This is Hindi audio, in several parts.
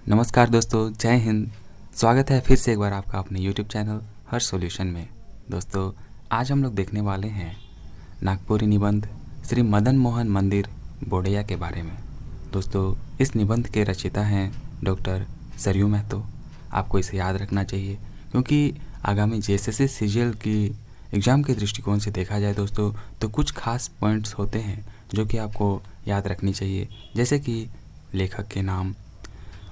नमस्कार दोस्तों, जय हिंद। स्वागत है फिर से एक बार आपका अपने YouTube चैनल हर सॉल्यूशन में। दोस्तों, आज हम लोग देखने वाले हैं नागपुरी निबंध श्री मदन मोहन मंदिर बोड़ैया के बारे में। दोस्तों, इस निबंध के रचयिता हैं डॉक्टर सरयू महतो। आपको इसे याद रखना चाहिए क्योंकि आगामी JSS CGL की एग्ज़ाम के दृष्टिकोण से देखा जाए दोस्तों, तो कुछ खास पॉइंट्स होते हैं जो कि आपको याद रखनी चाहिए, जैसे कि लेखक के नाम,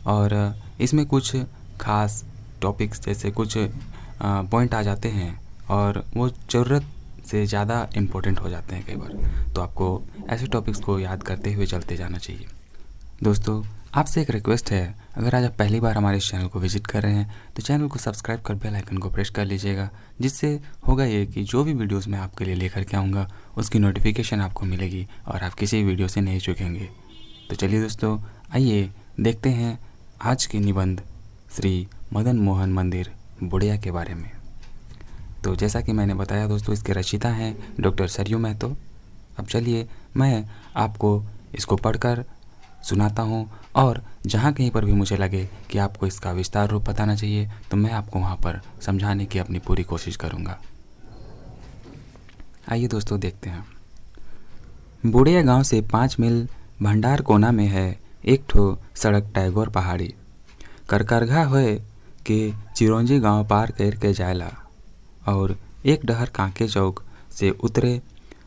और इसमें कुछ खास टॉपिक्स जैसे कुछ पॉइंट आ जाते हैं और वो ज़रूरत से ज़्यादा इम्पोर्टेंट हो जाते हैं कई बार। तो आपको ऐसे टॉपिक्स को याद करते हुए चलते जाना चाहिए। दोस्तों, आपसे एक रिक्वेस्ट है, अगर आज आप पहली बार हमारे इस चैनल को विजिट कर रहे हैं तो चैनल को सब्सक्राइब कर बेल आइकन को प्रेस कर लीजिएगा, जिससे होगा ये कि जो भी वीडियोस मैं आपके लिए लेकर के आऊँगा उसकी नोटिफिकेशन आपको मिलेगी और आप किसी वीडियो से नहीं चूकेंगे। तो चलिए दोस्तों, आइए देखते हैं आज की निबंध श्री मदन मोहन मंदिर बोड़ैया के बारे में। तो जैसा कि मैंने बताया दोस्तों, इसके रचयिता हैं डॉक्टर सरयू महतो। अब चलिए मैं आपको इसको पढ़कर सुनाता हूँ, और जहाँ कहीं पर भी मुझे लगे कि आपको इसका विस्तार रूप बताना चाहिए तो मैं आपको वहाँ पर समझाने की अपनी पूरी कोशिश करूँगा। आइए दोस्तों, देखते हैं। बोड़ैया गांव से 5 मील भंडार कोना में है एक ठो सड़क टैगोर पहाड़ी। करकरघा होए के चिरौंजी गांव पार कर के जायला, और एक डहर कांके चौक से उतरे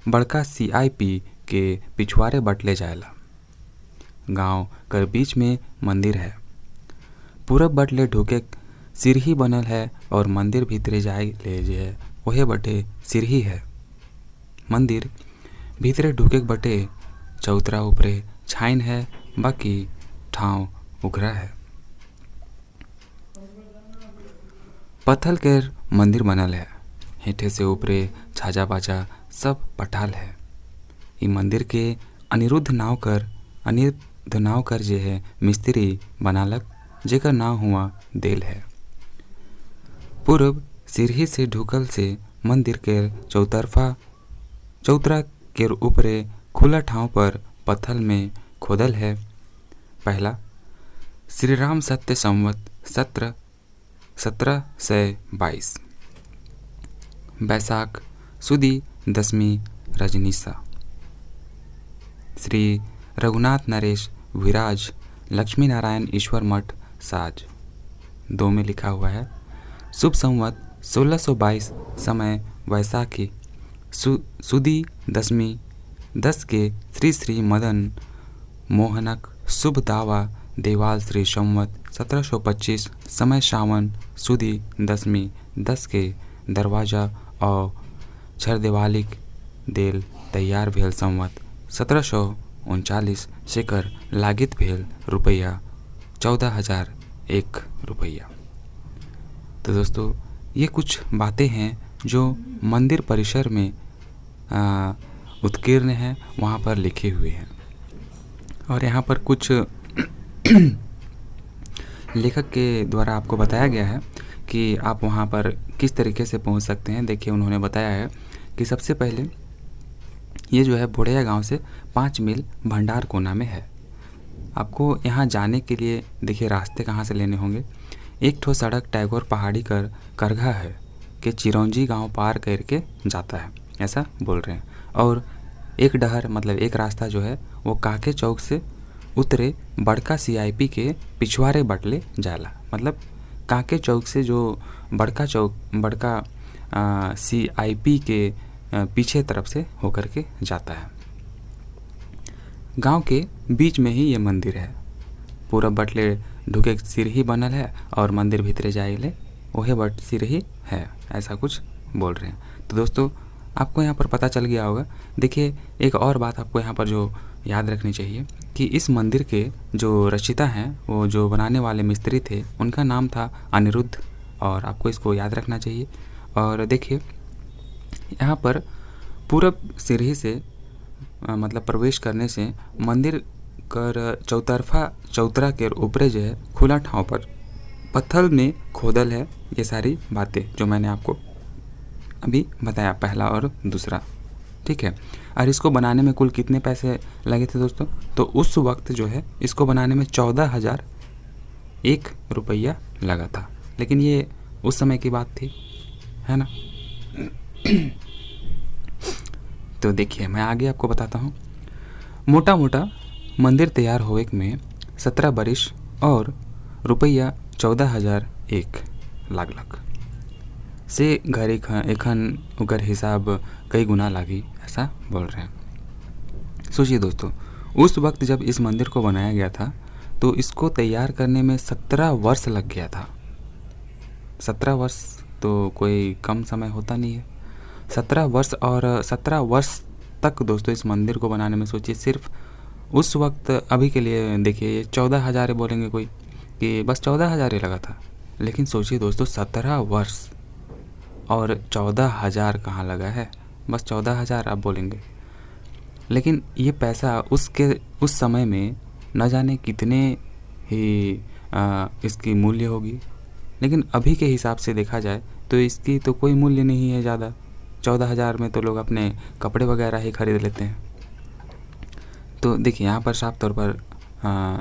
बड़का CIP के पिछवाड़े बटले जायला। गांव कर बीच में मंदिर है। पूरब बटले ढुके सिरही बनल है और मंदिर भीतरे जाए ले जे ओहे बटे सिरही है। मंदिर भीतरे ढुके बटे चौतरा ऊपरे छाइन है, बाकी ठाव उघरा है। पत्थल के मंदिर बनल है, हेठे से ऊपरे छाजा बाजा सब पठाल है। ई मंदिर के अनिरुद्ध नाव कर जे है मिस्त्री बनालक, जेकर नाव हुआ देल है। पूर्व सिरही से ढुकल से मंदिर के चौतरा के ऊपरे खुला ठाव पर पत्थल में खोदल है। पहला श्री राम सत्य संवत 1722 बैसाख सुदी 10वीं रजनीसा। श्री रघुनाथ नरेश विराज लक्ष्मी नारायण ईश्वर मठ साज 2 में लिखा हुआ है। शुभ संवत 1622 समय वैसाखी सुदी 10वीं 10 के श्री श्री मदन मोहनक शुभ दावा देवाल श्री संवत 1725 समय श्रावण सुदी 10वीं 10 के दरवाजा और छरदेवालिक देल तैयार भेल संवत 1739 शेकर लागित भेल रुपया 14,001 रुपया। तो दोस्तों, ये कुछ बातें हैं जो मंदिर परिसर में उत्कीर्ण हैं, वहाँ पर लिखे हुए हैं। और यहाँ पर कुछ लेखक के द्वारा आपको बताया गया है कि आप वहाँ पर किस तरीके से पहुँच सकते हैं। देखिए, उन्होंने बताया है कि सबसे पहले ये जो है बोड़ैया गांव से 5 मील भंडार कोना में है। आपको यहाँ जाने के लिए देखिए रास्ते कहाँ से लेने होंगे। एक ठो सड़क टैगोर पहाड़ी कर करघा है कि चिरौंजी गांव पार करके जाता है, ऐसा बोल रहे हैं। और एक डहर मतलब एक रास्ता जो है वो काके चौक से उतरे बड़का CIP के पिछवाड़े बटले जाला, मतलब काके चौक से जो बड़का CIP के पीछे तरफ से होकर के जाता है। गांव के बीच में ही ये मंदिर है। पूरा बटले ढुके सिरही बनल है और मंदिर भीतरे जाइले ओहे बट सिरही है, ऐसा कुछ बोल रहे हैं। तो दोस्तों, आपको यहाँ पर पता चल गया होगा। देखिए, एक और बात आपको यहाँ पर जो याद रखनी चाहिए कि इस मंदिर के जो रचयिता हैं, वो जो बनाने वाले मिस्त्री थे, उनका नाम था अनिरुद्ध, और आपको इसको याद रखना चाहिए। और देखिए, यहाँ पर पूरब सिरही से मतलब प्रवेश करने से मंदिर कर चौतरा के ऊपरे जो है खुला ठाव पर पत्थर में खोदल है। ये सारी बातें जो मैंने आपको अभी बताया, पहला और दूसरा, ठीक है। और इसको बनाने में कुल कितने पैसे लगे थे दोस्तों? तो उस वक्त जो है इसको बनाने में 14,001 रुपया लगा था। लेकिन ये उस समय की बात थी, है ना। तो देखिए मैं आगे आपको बताता हूँ। मोटा मोटा मंदिर तैयार होवे में 17 बरिस और रुपया 14,001 लागलक से घर एखन ओकर हिसाब कई गुना लागी, ऐसा बोल रहे हैं। सोचिए दोस्तों, उस वक्त जब इस मंदिर को बनाया गया था तो इसको तैयार करने में 17 वर्ष लग गया था। 17 वर्ष तो कोई कम समय होता नहीं है। 17 वर्ष, और 17 वर्ष तक दोस्तों इस मंदिर को बनाने में, सोचिए सिर्फ उस वक्त, अभी के लिए देखिए ये 14,000 बोलेंगे कोई कि बस 14,000 लगा था, लेकिन सोचिए दोस्तों 17 वर्ष और 14,000 कहाँ लगा है, बस 14,000 आप बोलेंगे। लेकिन ये पैसा उस समय में न जाने कितने ही इसकी मूल्य होगी। लेकिन अभी के हिसाब से देखा जाए तो इसकी तो कोई मूल्य नहीं है ज़्यादा। 14,000 में तो लोग अपने कपड़े वगैरह ही खरीद लेते हैं। तो देखिए यहाँ पर साफ तौर पर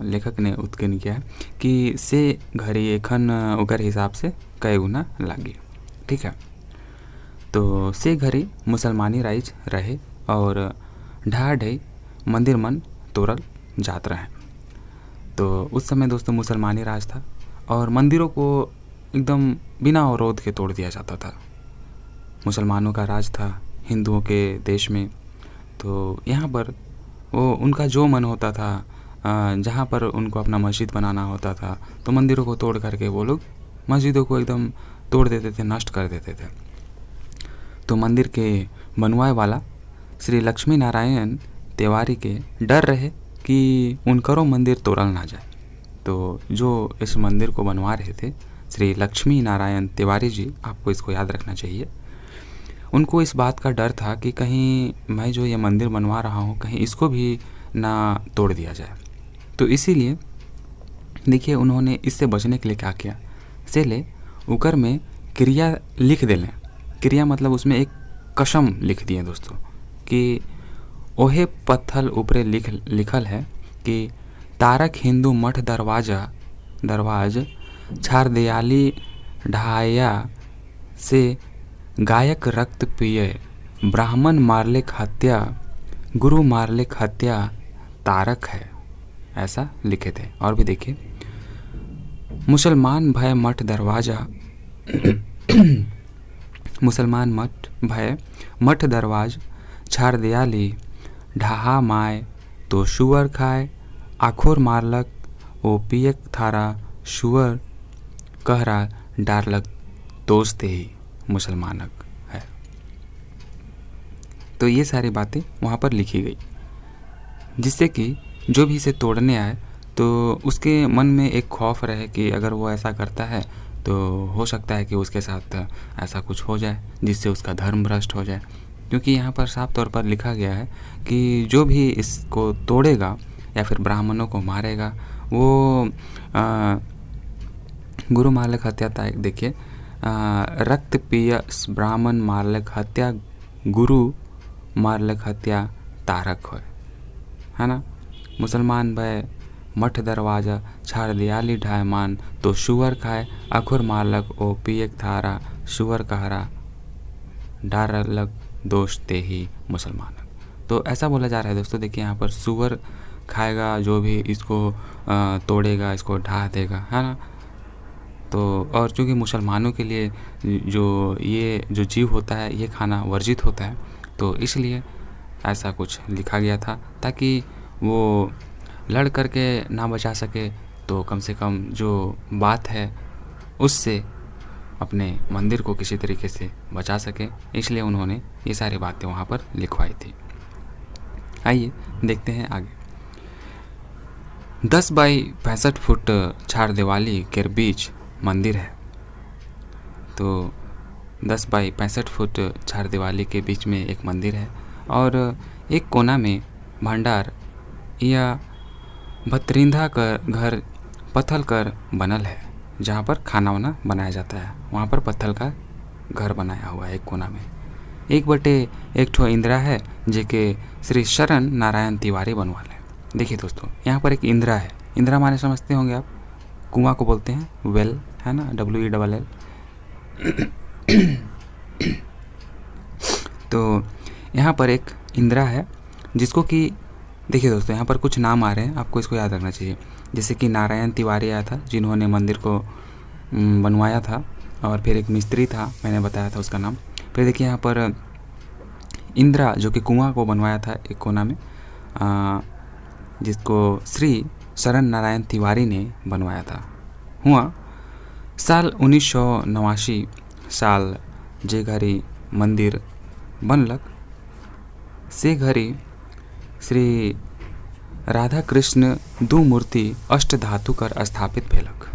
लेखक ने उत्कीर्ण किया है कि से घड़ी एखन ओकर हिसाब से कई गुना लागी, ठीक है। तो से घड़ी मुसलमानी राइज रहे और ढा ढई मंदिर मन तोड़ल जात रहे। तो उस समय दोस्तों मुसलमानी राज था और मंदिरों को एकदम बिना अवरोध के तोड़ दिया जाता था। मुसलमानों का राज था हिंदुओं के देश में, तो यहाँ पर वो उनका जो मन होता था, जहाँ पर उनको अपना मस्जिद बनाना होता था तो मंदिरों को तोड़ करके वो लोग मस्जिदों को एकदम तोड़ देते थे, नष्ट कर देते थे। तो मंदिर के बनवाए वाला श्री लक्ष्मी नारायण तिवारी के डर रहे कि उनकरो मंदिर तोड़ल ना जाए। तो जो इस मंदिर को बनवा रहे थे श्री लक्ष्मी नारायण तिवारी जी, आपको इसको याद रखना चाहिए, उनको इस बात का डर था कि कहीं मैं जो ये मंदिर बनवा रहा हूँ कहीं इसको भी ना तोड़ दिया जाए। तो इसीलिए देखिए उन्होंने इससे बचने के लिए क्या किया, से ले उकर में क्रिया लिख देलें। क्रिया मतलब उसमें एक कसम लिख दिए दोस्तों कि ओहे पत्थल ऊपरे लिखल है कि तारक हिंदू मठ दरवाज छारदयाली ढाया से गायक रक्त पिए, ब्राह्मण मारले हत्या, गुरु मारले हत्या तारक है, ऐसा लिखे थे। और भी देखिए, मुसलमान भय मठ दरवाजा मुसलमान मठ दरवाज छारदयाली ढाहा माय तो शुअर खाए, आखोर मारलक ओ पियक थारा शुअर कहरा डारलक दोस्त ही मुसलमानक है। तो ये सारी बातें वहाँ पर लिखी गई, जिससे कि जो भी इसे तोड़ने आए तो उसके मन में एक खौफ रहे कि अगर वो ऐसा करता है तो हो सकता है कि उसके साथ ऐसा कुछ हो जाए जिससे उसका धर्म भ्रष्ट हो जाए। क्योंकि यहाँ पर साफ तौर पर लिखा गया है कि जो भी इसको तोड़ेगा या फिर ब्राह्मणों को मारेगा वो गुरु मारलक हत्या, देखिए रक्त पिय ब्राह्मण मारलक हत्या, गुरु मारलक हत्या तारक है ना। मुसलमान भय मठ दरवाजा छारदयाली ढायमान तो शुअर खाए, अखुर मारलक ओ पियक थारा शुअर कहरा डारलक दोष ते ही मुसलमान। तो ऐसा बोला जा रहा है दोस्तों। देखिए यहाँ पर सुअर खाएगा जो भी इसको तोड़ेगा, इसको ढा देगा, है ना। तो और चूँकि मुसलमानों के लिए ये जो जीव होता है ये खाना वर्जित होता है, तो इसलिए ऐसा कुछ लिखा गया था ताकि वो लड़ करके ना बचा सके तो कम से कम जो बात है उससे अपने मंदिर को किसी तरीके से बचा सके, इसलिए उन्होंने ये सारी बातें वहाँ पर लिखवाई थी। आइए देखते हैं आगे। 10 बाई 65 फुट छारदीवाली के बीच मंदिर है। तो 10 बाई 65 फुट छारदीवाली के बीच में एक मंदिर है और एक कोना में भंडार या भतरिंधा कर घर पत्थल कर बनल है, जहाँ पर खाना वाना बनाया जाता है। वहाँ पर पत्थल का घर बनाया हुआ है एक कोना में। 1/1 ठो इंदिरा है जेके श्री शरण नारायण तिवारी बनवाले। देखिए दोस्तों, यहाँ पर एक इंदिरा है। इंदिरा माने समझते होंगे आप, कुआं को बोलते हैं, वेल है ना, WELL। तो यहाँ पर एक इंदिरा है जिसको कि देखिए दोस्तों, यहाँ पर कुछ नाम आ रहे हैं, आपको इसको याद रखना चाहिए। जैसे कि नारायण तिवारी आया था जिन्होंने मंदिर को बनवाया था, और फिर एक मिस्त्री था, मैंने बताया था उसका नाम। फिर देखिए यहाँ पर इंदिरा जो कि कुआं को बनवाया था एक कोना में, जिसको श्री शरण नारायण तिवारी ने बनवाया था। हुआ साल 1989 साल जे घड़ी मंदिर बनलक से घड़ी श्री राधा कृष्ण दू मूर्ति अष्ट धातु कर स्थापित भेलक।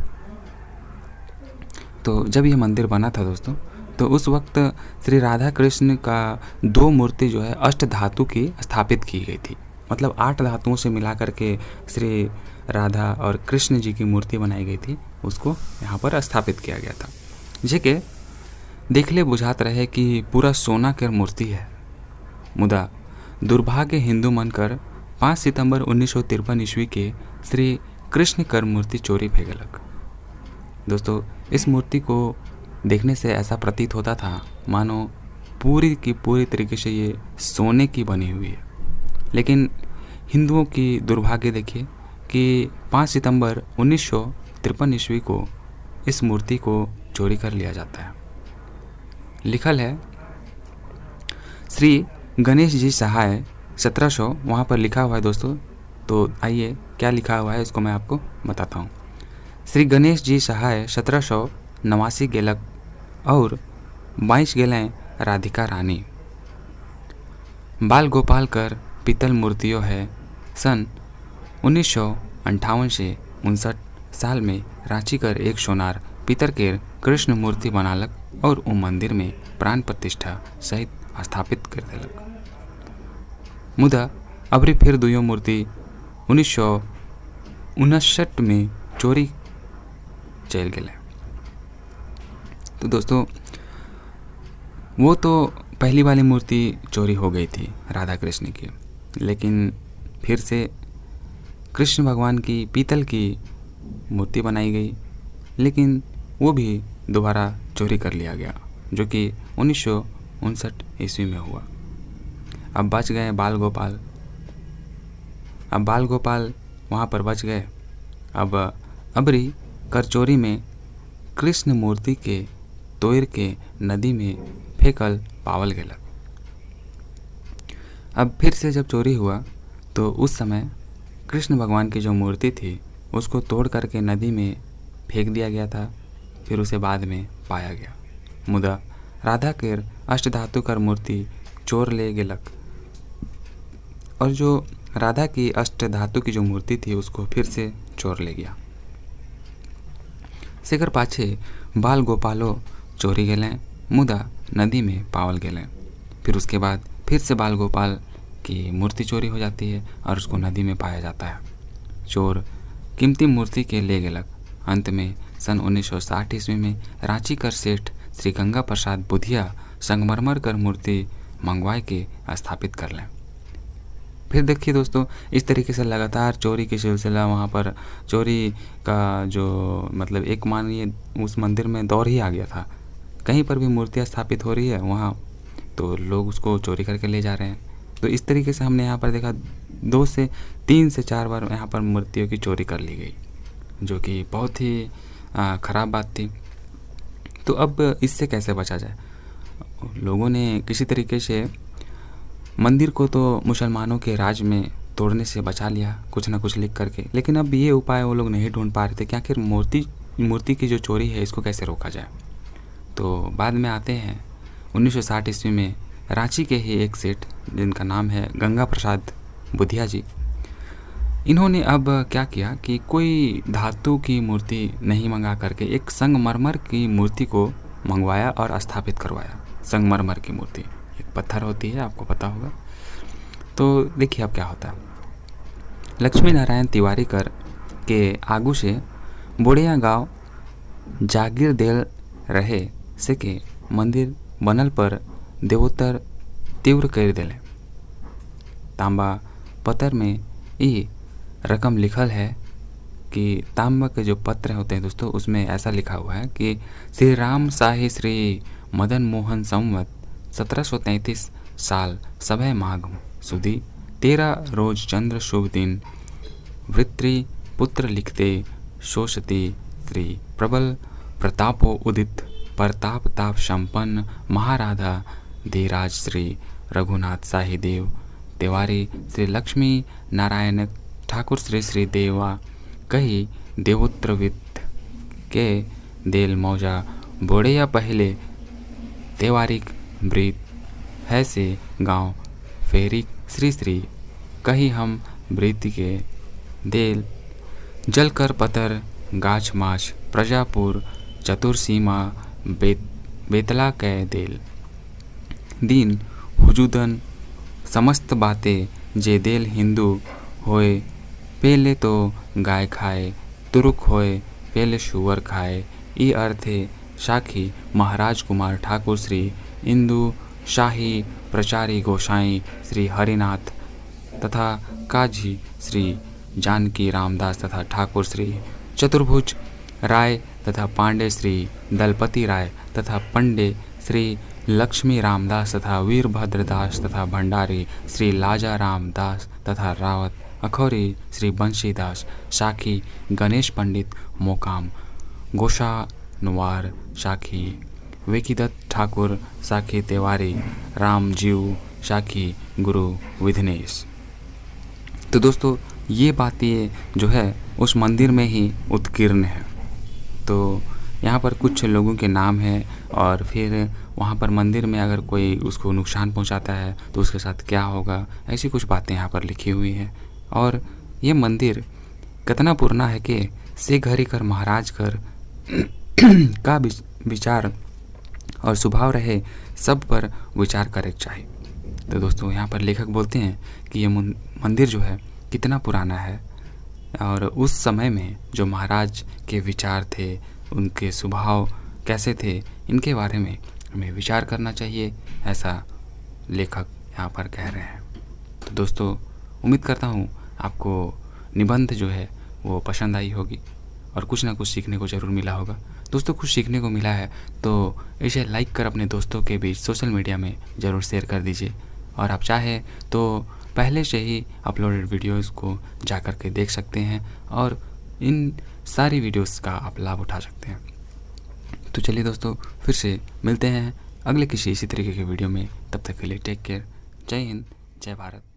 तो जब ये मंदिर बना था दोस्तों, तो उस वक्त श्री राधा कृष्ण का 2 मूर्ति जो है अष्ट धातु की स्थापित की गई थी। मतलब 8 धातुओं से मिला करके श्री राधा और कृष्ण जी की मूर्ति बनाई गई थी, उसको यहाँ पर स्थापित किया गया था। जेके देखले बुझात रहे कि पूरा सोना के मूर्ति है, मुदा दुर्भाग्य हिंदू मनकर 5 सितंबर 1953 ईस्वी के श्री कृष्ण कर मूर्ति चोरी भेगलक। दोस्तों, इस मूर्ति को देखने से ऐसा प्रतीत होता था मानो पूरी की पूरी तरीके से ये सोने की बनी हुई है। लेकिन हिंदुओं की दुर्भाग्य देखिए कि 5 सितंबर 1953 ईस्वी को इस मूर्ति को चोरी कर लिया जाता है। लिखल है श्री गणेश जी सहाय 1700, वहाँ पर लिखा हुआ है दोस्तों। तो आइए क्या लिखा हुआ है इसको मैं आपको बताता हूँ। श्री गणेश जी सहाय 1789 गेलक और 22 गेलें राधिका रानी। बाल गोपाल कर पीतल मूर्तियों है सन 1958 से 59 साल में रांची कर एक सोनार पीतर के कृष्ण मूर्ति बनालक और वो मंदिर में प्राण प्रतिष्ठा सहित स्थापित कर देलक। मुदा अबरी फिर दुयो मूर्ति 1959 में चोरी चल गए। तो दोस्तों, वो तो पहली वाली मूर्ति चोरी हो गई थी राधा कृष्ण की, लेकिन फिर से कृष्ण भगवान की पीतल की मूर्ति बनाई गई, लेकिन वो भी दोबारा चोरी कर लिया गया, जो कि 1959 ईस्वी में हुआ। अब बच गए बाल गोपाल। अब बाल गोपाल वहाँ पर बच गए। अब अबरी कर चोरी में कृष्ण मूर्ति के तोड़ के नदी में फेंकल पावल गेलक। अब फिर से जब चोरी हुआ तो उस समय कृष्ण भगवान की जो मूर्ति थी उसको तोड़ करके नदी में फेंक दिया गया था। फिर उसे बाद में पाया गया। मुदा राधा के अष्टधातु कर मूर्ति चोर ले गेलक, और जो राधा की अष्ट धातु की जो मूर्ति थी उसको फिर से चोर ले गया। सेकर पाछे बाल गोपालो चोरी गेलें, मुदा नदी में पावल गेलें। फिर उसके बाद फिर से बाल गोपाल की मूर्ति चोरी हो जाती है और उसको नदी में पाया जाता है। चोर कीमती मूर्ति के ले गेलक। अंत में सन 1960 ईस्वी में रांची कर सेठ श्री गंगा प्रसाद बुधिया संगमरमर कर मूर्ति मंगवाए के स्थापित कर लें। फिर देखिए दोस्तों, इस तरीके से लगातार चोरी की सिलसिला, वहाँ पर चोरी का जो मतलब एक मानिए उस मंदिर में दौर ही आ गया था। कहीं पर भी मूर्तियाँ स्थापित हो रही है वहाँ तो लोग उसको चोरी करके ले जा रहे हैं। तो इस तरीके से हमने यहाँ पर देखा 2 से 3 से 4 बार यहाँ पर मूर्तियों की चोरी कर ली गई, जो कि बहुत ही ख़राब बात थी। तो अब इससे कैसे बचा जाए? लोगों ने किसी तरीके से मंदिर को तो मुसलमानों के राज में तोड़ने से बचा लिया, कुछ ना कुछ लिख करके, लेकिन अब ये उपाय वो लोग नहीं ढूंढ पा रहे थे कि आखिर मूर्ति की जो चोरी है इसको कैसे रोका जाए। तो बाद में आते हैं 1960 ईस्वी में रांची के ही एक सेठ जिनका नाम है गंगा प्रसाद बुधिया जी। इन्होंने अब क्या किया कि कोई धातु की मूर्ति नहीं मंगा करके एक संगमरमर की मूर्ति को मंगवाया और स्थापित करवाया। संगमरमर की मूर्ति एक पत्थर होती है, आपको पता होगा। तो देखिए अब क्या होता है। लक्ष्मी नारायण तिवारी कर के आगू से बोड़िया गांव जागीर देल रहे से के मंदिर बनल पर देवोत्तर तीव्र कर दिले। तांबा पत्र में ये रकम लिखल है कि तांबा के जो पत्र होते हैं दोस्तों, उसमें ऐसा लिखा हुआ है कि श्री राम शाही श्री मदन मोहन संवत 1733 साल सभय माघ सुदी 13 रोज चंद्र शुभ दिन वृत्रि पुत्र लिखते शोषती श्री प्रबल प्रतापो उदित प्रताप ताप संपन्न महाराधा धीराज श्री रघुनाथ शाही देव तिवारी श्री लक्ष्मी नारायण ठाकुर श्री श्री देवा कही देवोत्तरवित के देल मौजा बोड़ेया पहले तेवारिक ब्रीत है से गांव फेरिक श्री श्री कही हम ब्रीति के देल जलकर पतर गाछ माछ प्रजापुर चतुर्सीमा बेतला कै देल दीन हुजूदन समस्त बातें जे देल हिंदू होए पहले तो गाय खाए तुरुक होए पहले शुअर खाए। ई अर्थे शाखी महाराज कुमार ठाकुर श्री इंदु शाही प्रचारी गोसाई श्री हरिनाथ तथा काजी श्री जानकी रामदास तथा ठाकुर श्री चतुर्भुज राय तथा पांडे श्री दलपति राय तथा पंडे श्री लक्ष्मी रामदास तथा वीरभद्रदास तथा भंडारी श्री लाजा रामदास तथा रावत अखौरी श्री बंशीदास शाखी गणेश पंडित मोकाम गोशानुवार शाखी विकीदत्त ठाकुर शाखी तिवारी रामजीव शाखी गुरु विधनेश। तो दोस्तों ये बातें जो है उस मंदिर में ही उत्कीर्ण है। तो यहाँ पर कुछ लोगों के नाम हैं और फिर वहाँ पर मंदिर में अगर कोई उसको नुकसान पहुँचाता है तो उसके साथ क्या होगा, ऐसी कुछ बातें यहाँ पर लिखी हुई हैं। और ये मंदिर कितना पुराना है कि से घरी कर महाराज कर का विचार और स्वभाव रहे सब पर विचार करे चाहिए। तो दोस्तों यहाँ पर लेखक बोलते हैं कि ये मंदिर जो है कितना पुराना है और उस समय में जो महाराज के विचार थे, उनके स्वभाव कैसे थे, इनके बारे में हमें विचार करना चाहिए, ऐसा लेखक यहाँ पर कह रहे हैं। तो दोस्तों उम्मीद करता हूँ आपको निबंध जो है वो पसंद आई होगी और कुछ ना कुछ सीखने को ज़रूर मिला होगा। दोस्तों कुछ सीखने को मिला है तो इसे लाइक कर अपने दोस्तों के बीच सोशल मीडिया में ज़रूर शेयर कर दीजिए और आप चाहें तो पहले से ही अपलोडेड वीडियोस को जा कर के देख सकते हैं और इन सारी वीडियोस का आप लाभ उठा सकते हैं। तो चलिए दोस्तों फिर से मिलते हैं अगले किसी इसी तरीके के वीडियो में। तब तक के लिए टेक केयर। जय हिंद, जय भारत।